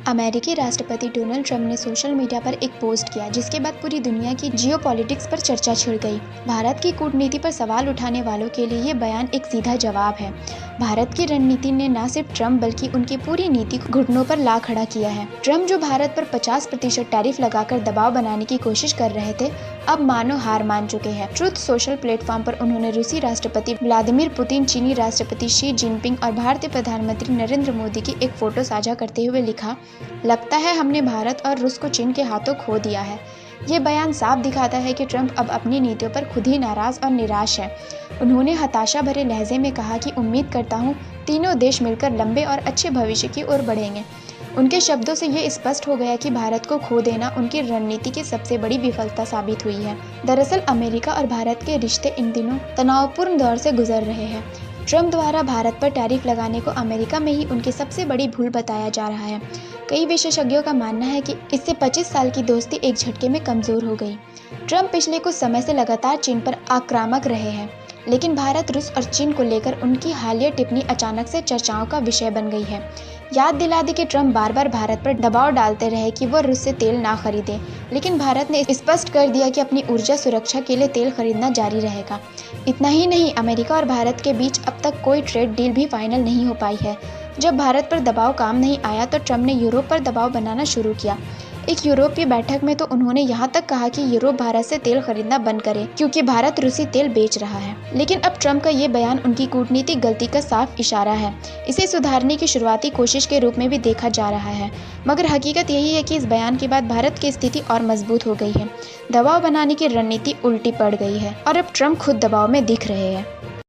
अमेरिकी राष्ट्रपति Donald Trump ने सोशल मीडिया पर एक पोस्ट किया जिसके बाद पूरी दुनिया की जियोपॉलिटिक्स पर चर्चा छिड़ गई। भारत की कूटनीति पर सवाल उठाने वालों के लिए ये बयान एक सीधा जवाब है। भारत की रणनीति ने न सिर्फ ट्रंप बल्कि उनकी पूरी नीति को घुटनों पर ला खड़ा किया है। ट्रंप जो भारत पर 50% टैरिफ लगाकर दबाव बनाने की कोशिश कर रहे थे, अब मानो हार मान चुके हैं। ट्रुथ सोशल प्लेटफॉर्म पर उन्होंने रूसी राष्ट्रपति व्लादिमीर पुतिन, चीनी राष्ट्रपति शी जिनपिंग और भारतीय प्रधानमंत्री नरेंद्र मोदी की एक फोटो साझा करते हुए लिखा, लगता है हमने भारत और रूस को चीन के हाथों खो दिया है। ये बयान साफ दिखाता है कि ट्रंप अब अपनी नीतियों पर खुद ही नाराज और निराश है। उन्होंने हताशा भरे लहजे में कहा कि उम्मीद करता हूँ तीनों देश मिलकर लंबे और अच्छे भविष्य की ओर बढ़ेंगे। उनके शब्दों से ये स्पष्ट हो गया कि भारत को खो देना उनकी रणनीति की सबसे बड़ी विफलता साबित हुई है। दरअसल अमेरिका और भारत के रिश्ते इन दिनों तनावपूर्ण दौर से गुजर रहे हैं। ट्रंप द्वारा भारत पर टैरिफ लगाने को अमेरिका में ही उनकी सबसे बड़ी भूल बताया जा रहा है। कई विशेषज्ञों का मानना है कि इससे 25 साल की दोस्ती एक झटके में कमजोर हो गई। ट्रंप पिछले कुछ समय से लगातार चीन पर आक्रामक रहे हैं, लेकिन भारत, रूस और चीन को लेकर उनकी हालिया टिप्पणी अचानक से चर्चाओं का विषय बन गई है। याद दिला दी कि ट्रंप बार बार भारत पर दबाव डालते रहे कि वो रूस से तेल ना खरीदे, लेकिन भारत ने स्पष्ट कर दिया कि अपनी ऊर्जा सुरक्षा के लिए तेल खरीदना जारी रहेगा। इतना ही नहीं, अमेरिका और भारत के बीच अब तक कोई ट्रेड डील भी फाइनल नहीं हो पाई है। जब भारत पर दबाव काम नहीं आया तो ट्रंप ने यूरोप पर दबाव बनाना शुरू किया। एक यूरोपीय बैठक में तो उन्होंने यहाँ तक कहा कि यूरोप भारत से तेल खरीदना बंद करे क्योंकि भारत रूसी तेल बेच रहा है। लेकिन अब ट्रंप का ये बयान उनकी कूटनीतिक गलती का साफ इशारा है। इसे सुधारने की शुरुआती कोशिश के रूप में भी देखा जा रहा है, मगर हकीकत यही है कि इस बयान के बाद भारत की स्थिति और मजबूत हो गई है। दबाव बनाने की रणनीति उल्टी पड़ गई है और अब ट्रंप खुद दबाव में दिख रहे हैं।